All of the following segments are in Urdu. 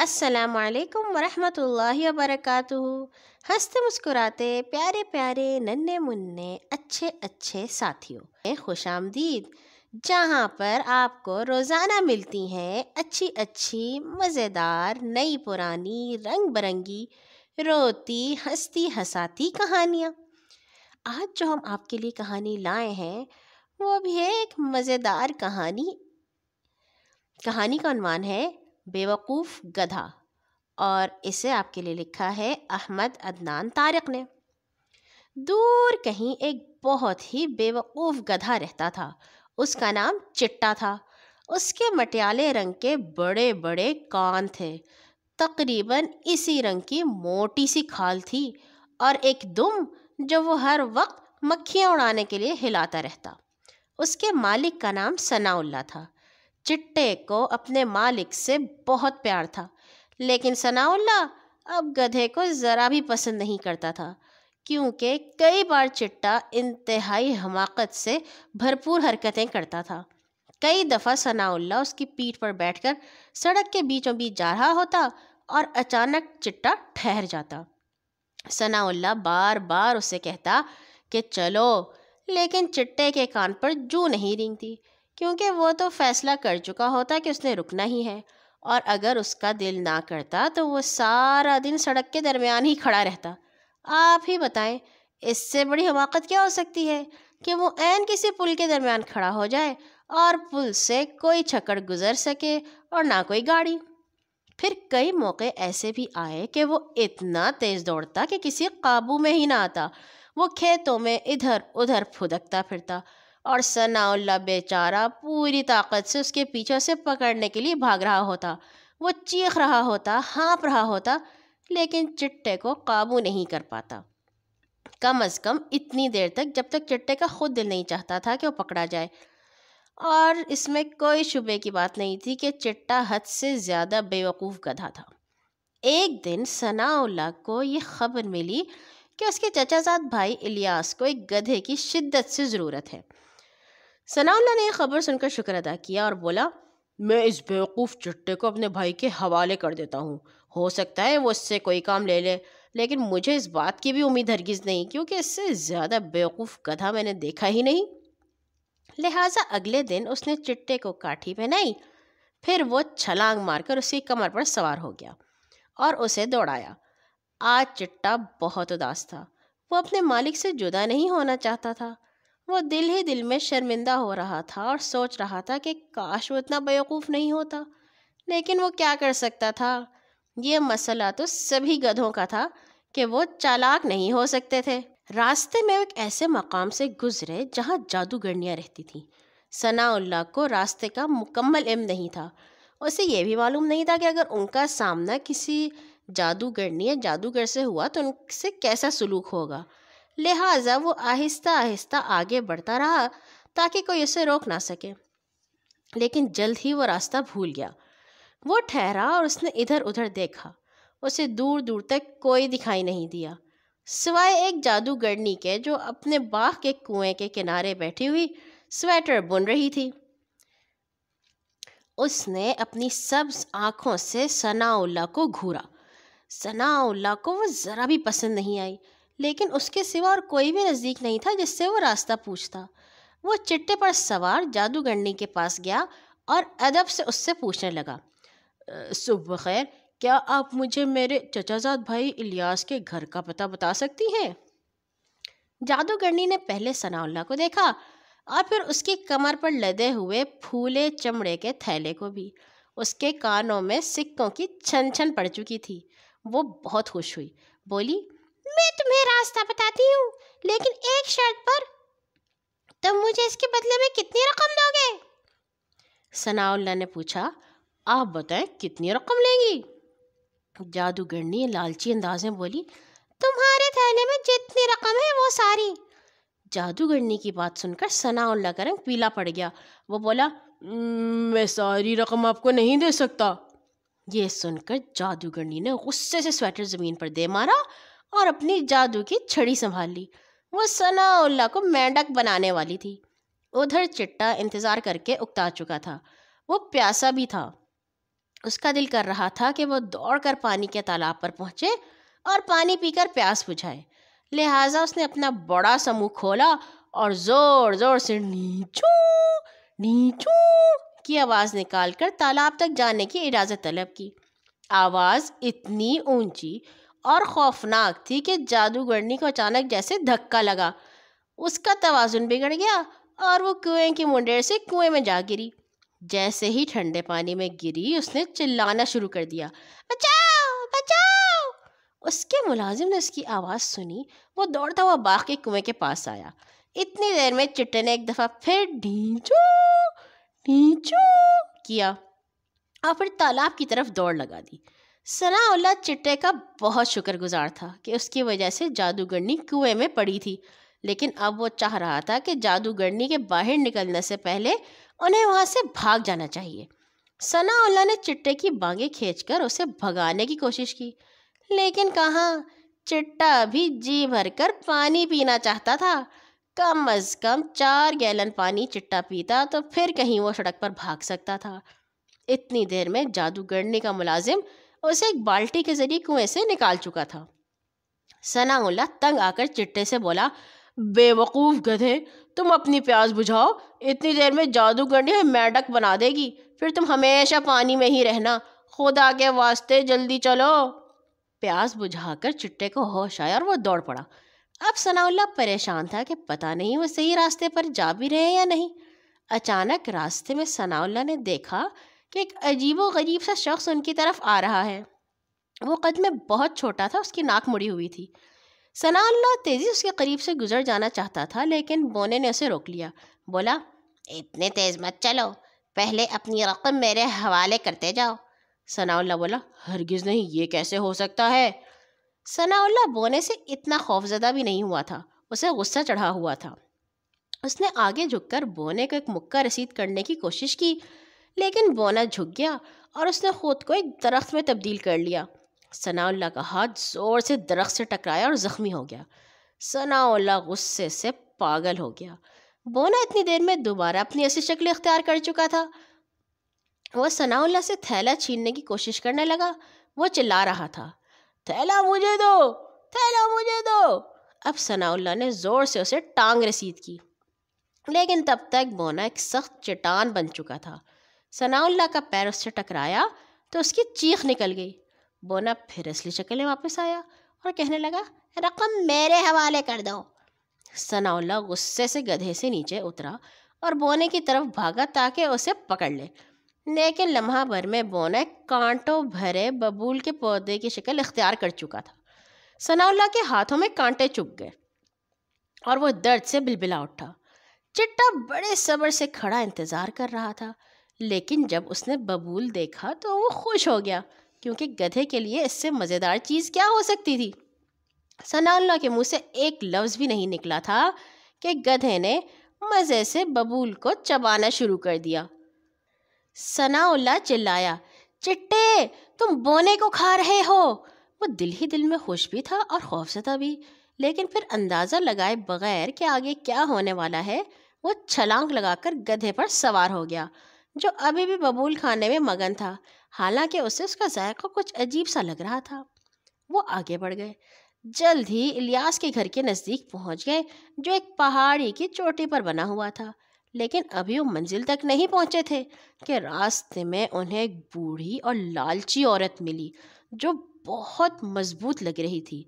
السلام علیکم ورحمۃ اللہ وبرکاتہ۔ ہنستے مسکراتے پیارے پیارے ننھے منھے اچھے اچھے ساتھیوں، خوش آمدید، جہاں پر آپ کو روزانہ ملتی ہیں اچھی اچھی مزیدار نئی پرانی رنگ برنگی روتی ہنستی ہساتی کہانیاں۔ آج جو ہم آپ کے لیے کہانی لائے ہیں وہ بھی ہے ایک مزیدار کہانی کا عنوان ہے بے وقوف گدھا، اور اسے آپ کے لیے لکھا ہے احمد عدنان طارق نے۔ دور کہیں ایک بہت ہی بے وقوف گدھا رہتا تھا۔ اس کا نام چٹا تھا۔ اس کے مٹیالے رنگ کے بڑے بڑے کان تھے، تقریباً اسی رنگ کی موٹی سی کھال تھی، اور ایک دم جو وہ ہر وقت مکھیاں اڑانے کے لیے ہلاتا رہتا۔ اس کے مالک کا نام ثناء اللہ تھا۔ چٹے کو اپنے مالک سے بہت پیار تھا، لیکن ثناء اللہ اب گدھے کو ذرا بھی پسند نہیں کرتا تھا، کیونکہ کئی بار چٹا انتہائی حماقت سے بھرپور حرکتیں کرتا تھا۔ کئی دفعہ ثناء اللہ اس کی پیٹھ پر بیٹھ کر سڑک کے بیچوں بیچ جا رہا ہوتا اور اچانک چٹا ٹھہر جاتا۔ ثناء اللہ بار بار اسے کہتا کہ چلو، لیکن چٹے کے کان پر جوں نہیں رینگتی، کیونکہ وہ تو فیصلہ کر چکا ہوتا کہ اس نے رکنا ہی ہے، اور اگر اس کا دل نہ کرتا تو وہ سارا دن سڑک کے درمیان ہی کھڑا رہتا۔ آپ ہی بتائیں، اس سے بڑی حماقت کیا ہو سکتی ہے کہ وہ عین کسی پل کے درمیان کھڑا ہو جائے اور پل سے کوئی چھکڑ گزر سکے اور نہ کوئی گاڑی۔ پھر کئی موقع ایسے بھی آئے کہ وہ اتنا تیز دوڑتا کہ کسی قابو میں ہی نہ آتا۔ وہ کھیتوں میں ادھر ادھر پھدکتا پھرتا، اور ثناء اللہ بیچارہ پوری طاقت سے اس کے پیچھے سے پکڑنے کے لیے بھاگ رہا ہوتا۔ وہ چیخ رہا ہوتا، ہانپ رہا ہوتا، لیکن چٹے کو قابو نہیں کر پاتا، کم از کم اتنی دیر تک جب تک چٹے کا خود دل نہیں چاہتا تھا کہ وہ پکڑا جائے۔ اور اس میں کوئی شبے کی بات نہیں تھی کہ چٹا حد سے زیادہ بے وقوف گدھا تھا۔ ایک دن ثناء اللہ کو یہ خبر ملی کہ اس کے چچا زاد بھائی الیاس کو ایک گدھے کی شدت سے ضرورت ہے۔ ثناء اللہ نے یہ خبر سن کر شکر ادا کیا اور بولا، میں اس بیوقوف چٹے کو اپنے بھائی کے حوالے کر دیتا ہوں، ہو سکتا ہے وہ اس سے کوئی کام لے لے، لیکن مجھے اس بات کی بھی امید ہرگز نہیں، کیونکہ اس سے زیادہ بیوقوف گدھا میں نے دیکھا ہی نہیں۔ لہٰذا اگلے دن اس نے چٹے کو کاٹھی پہنائی، پھر وہ چھلانگ مار کر اس کی کمر پر سوار ہو گیا اور اسے دوڑایا۔ آج چٹا بہت اداس تھا۔ وہ اپنے مالک سے جدا نہیں ہونا چاہتا تھا۔ وہ دل ہی دل میں شرمندہ ہو رہا تھا اور سوچ رہا تھا کہ کاش وہ اتنا بیوقوف نہیں ہوتا، لیکن وہ کیا کر سکتا تھا؟ یہ مسئلہ تو سبھی گدھوں کا تھا کہ وہ چالاک نہیں ہو سکتے تھے۔ راستے میں ایک ایسے مقام سے گزرے جہاں جادوگرنیاں رہتی تھیں۔ ثناء اللہ کو راستے کا مکمل علم نہیں تھا۔ اسے یہ بھی معلوم نہیں تھا کہ اگر ان کا سامنا کسی جادوگرنی یا جادوگر سے ہوا تو ان سے کیسا سلوک ہوگا۔ لہٰذا وہ آہستہ آہستہ آگے بڑھتا رہا تاکہ کوئی اسے روک نہ سکے، لیکن جلد ہی وہ راستہ بھول گیا۔ وہ ٹھہرا اور اس نے ادھر ادھر دیکھا۔ اسے دور دور تک کوئی دکھائی نہیں دیا، سوائے ایک جادوگرنی کے جو اپنے باغ کے کنویں کے کنارے بیٹھی ہوئی سویٹر بن رہی تھی۔ اس نے اپنی سبز آنکھوں سے ثناء اللہ کو گھورا۔ ثناء اللہ کو وہ ذرا بھی پسند نہیں آئی، لیکن اس کے سوا اور کوئی بھی نزدیک نہیں تھا جس سے وہ راستہ پوچھتا۔ وہ چٹے پر سوار جادوگرنی کے پاس گیا اور ادب سے اس سے پوچھنے لگا، صبح خیر، کیا آپ مجھے میرے چچا زاد بھائی الیاس کے گھر کا پتہ بتا سکتی ہیں؟ جادوگرنی نے پہلے ثناء اللہ کو دیکھا اور پھر اس کی کمر پر لدے ہوئے پھولے چمڑے کے تھیلے کو بھی۔ اس کے کانوں میں سکوں کی چھن چھن پڑ چکی تھی۔ وہ بہت خوش ہوئی، بولی، میں تمہیں راستہ بتاتی ہوں، لیکن ایک شرط پر۔ تم مجھے اس کے بدلے میں کتنی رقم دو گے؟ ثناء اللہ نے پوچھا، آپ بتائیں کتنی رقم لیں گی؟ جادوگرنی لالچی انداز میں بولی، تمہارے تھیلے میں جتنی رقم ہے وہ ساری۔ جادوگرنی کی بات سن کر ثناء اللہ کا رنگ پیلا پڑ گیا۔ وہ بولا، میں ساری رقم آپ کو نہیں دے سکتا۔ یہ سن کر جادوگرنی نے غصے سے سویٹر زمین پر دے مارا اور اپنی جادو کی چھڑی سنبھال لی۔ وہ ثناء اللہ کو مینڈک بنانے والی تھی۔ ادھر چٹا انتظار کر کے اکتا چکا تھا۔ وہ پیاسا بھی تھا اس کا دل کر رہا تھا کہ وہ دوڑ کر پانی کے تالاب پر پہنچے اور پانی پی کر پیاس بجھائے، لہٰذا اس نے اپنا بڑا سا منہ کھولا اور زور زور سے نیچو نیچو کی آواز نکال کر تالاب تک جانے کی اجازت طلب کی۔ آواز اتنی اونچی اور خوفناک تھی کہ جادوگرنی کو اچانک جیسے دھکا لگا، اس کا توازن بگڑ گیا اور وہ کنویں کی منڈیر سے کنویں میں جا گری۔ جیسے ہی ٹھنڈے پانی میں گری اس نے چلانا شروع کر دیا، بچاؤ بچاؤ! اس کے ملازم نے اس کی آواز سنی، وہ دوڑتا ہوا باغ کے کنویں کے پاس آیا۔ اتنی دیر میں چٹے نے ایک دفعہ پھر ڈھینچو ڈھینچو کیا اور پھر تالاب کی طرف دوڑ لگا دی۔ ثناء اللہ چٹے کا بہت شکر گزار تھا کہ اس کی وجہ سے جادوگرنی کنویں میں پڑی تھی، لیکن اب وہ چاہ رہا تھا کہ جادوگرنی کے باہر نکلنے سے پہلے انہیں وہاں سے بھاگ جانا چاہیے۔ ثناء اللہ نے چٹے کی بانگیں کھینچ کر اسے بھگانے کی کوشش کی، لیکن کہاں، چٹا بھی جی بھر کر پانی پینا چاہتا تھا۔ کم از کم 4 گیلن پانی چٹا پیتا تو پھر کہیں وہ سڑک پر بھاگ سکتا تھا۔ اتنی دیر میں جادوگرنی کا ملازم اسے ایک بالٹی کے ذریعے کنویں سے نکال چکا تھا۔ ثناء اللہ تنگ آ کر چٹے سے بولا، بے وقوف گدھے، تم اپنی پیاس بجھاؤ، اتنی دیر میں جادوگرنی ہمیں مینڈک بنا دے گی، پھر تم ہمیشہ پانی میں ہی رہنا، خدا کے واسطے جلدی چلو۔ پیاس بجھا کر چٹے کو ہوش آیا اور وہ دوڑ پڑا۔ اب ثناء اللہ پریشان تھا کہ پتہ نہیں وہ صحیح راستے پر جا بھی رہے ہیں یا نہیں۔ اچانک راستے میں ثناء اللہ نے دیکھا کہ ایک عجیب و غریب سا شخص ان کی طرف آ رہا ہے۔ وہ قد میں بہت چھوٹا تھا، اس کی ناک مڑی ہوئی تھی۔ ثناء اللہ تیزی اس کے قریب سے گزر جانا چاہتا تھا، لیکن بونے نے اسے روک لیا۔ بولا، اتنے تیز مت چلو، پہلے اپنی رقم میرے حوالے کرتے جاؤ۔ ثناء اللہ بولا، ہرگز نہیں، یہ کیسے ہو سکتا ہے؟ ثناء اللہ بونے سے اتنا خوفزدہ بھی نہیں ہوا تھا، اسے غصہ چڑھا ہوا تھا۔ اس نے آگے جھک کر بونے کو ایک مکہ رسید کرنے کی کوشش کی، لیکن بونا جھک گیا اور اس نے خود کو ایک درخت میں تبدیل کر لیا۔ ثناء اللہ کا ہاتھ زور سے درخت سے ٹکرایا اور زخمی ہو گیا۔ ثناء اللہ غصے سے پاگل ہو گیا۔ بونا اتنی دیر میں دوبارہ اپنی اصلی شکل اختیار کر چکا تھا۔ وہ ثناء اللہ سے تھیلا چھیننے کی کوشش کرنے لگا۔ وہ چلا رہا تھا، تھیلا مجھے دو، تھیلا مجھے دو۔ اب ثناء اللہ نے زور سے اسے ٹانگ رسید کی، لیکن تب تک بونا ایک سخت چٹان بن چکا تھا۔ ثناء اللہ کا پیر اس سے ٹکرایا تو اس کی چیخ نکل گئی۔ بونا پھر اصلی شکل میں واپس آیا اور کہنے لگا، رقم میرے حوالے کر دو۔ ثناء اللہ غصے سے گدھے سے نیچے اترا اور بونے کی طرف بھاگا تاکہ اسے پکڑ لے، لیکن لمحہ بھر میں بونا ایک کانٹوں بھرے ببول کے پودے کی شکل اختیار کر چکا تھا۔ ثناء اللہ کے ہاتھوں میں کانٹے چبھ گئے اور وہ درد سے بلبلا اٹھا۔ چٹا بڑے صبر سے کھڑا انتظار کر رہا تھا، لیکن جب اس نے ببول دیکھا تو وہ خوش ہو گیا، کیونکہ گدھے کے لیے اس سے مزیدار چیز کیا ہو سکتی تھی۔ ثناء اللہ کے منہ سے ایک لفظ بھی نہیں نکلا تھا کہ گدھے نے مزے سے ببول کو چبانا شروع کر دیا۔ ثناء اللہ چلایا، چٹے، تم بونے کو کھا رہے ہو۔ وہ دل ہی دل میں خوش بھی تھا اور خوفزدہ بھی، لیکن پھر اندازہ لگائے بغیر کہ آگے کیا ہونے والا ہے، وہ چھلانگ لگا کر گدھے پر سوار ہو گیا، جو ابھی بھی ببول کھانے میں مگن تھا، حالانکہ اسے اس کا ذائقہ کچھ عجیب سا لگ رہا تھا۔ وہ آگے بڑھ گئے، جلد ہی الیاس کے گھر کے نزدیک پہنچ گئے، جو ایک پہاڑی کی چوٹی پر بنا ہوا تھا، لیکن ابھی وہ منزل تک نہیں پہنچے تھے کہ راستے میں انہیں ایک بوڑھی اور لالچی عورت ملی جو بہت مضبوط لگ رہی تھی۔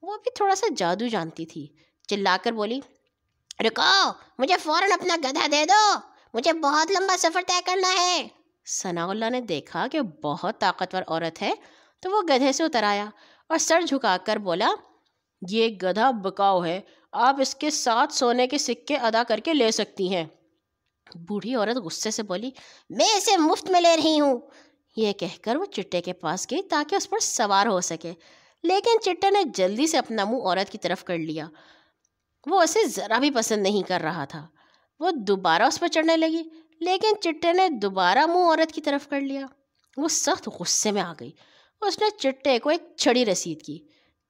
وہ بھی تھوڑا سا جادو جانتی تھی۔ چلا کر بولی، رکو، مجھے فوراً اپنا گدھا دے دو، مجھے بہت لمبا سفر طے کرنا ہے۔ ثناء اللہ نے دیکھا کہ بہت طاقتور عورت ہے تو وہ گدھے سے اتر آیا اور سر جھکا کر بولا، یہ گدھا بکاؤ ہے، آپ اس کے ساتھ سونے کے سکے ادا کر کے لے سکتی ہیں۔ بوڑھی عورت غصے سے بولی، میں اسے مفت میں لے رہی ہوں۔ یہ کہہ کر وہ چٹے کے پاس گئی تاکہ اس پر سوار ہو سکے، لیکن چٹے نے جلدی سے اپنا منہ عورت کی طرف کر لیا۔ وہ اسے ذرا بھی پسند نہیں کر رہا تھا۔ وہ دوبارہ اس پر چڑھنے لگی، لیکن چٹے نے دوبارہ منہ عورت کی طرف کر لیا۔ وہ سخت غصے میں آ گئی۔ اس نے چٹے کو ایک چھڑی رسید کی۔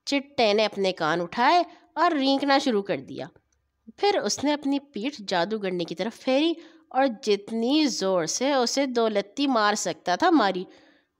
چٹے نے اپنے کان اٹھائے اور رینکنا شروع کر دیا۔ پھر اس نے اپنی پیٹھ جادوگرنی کی طرف پھیری اور جتنی زور سے اسے 2 لتی مار سکتا تھا ماری۔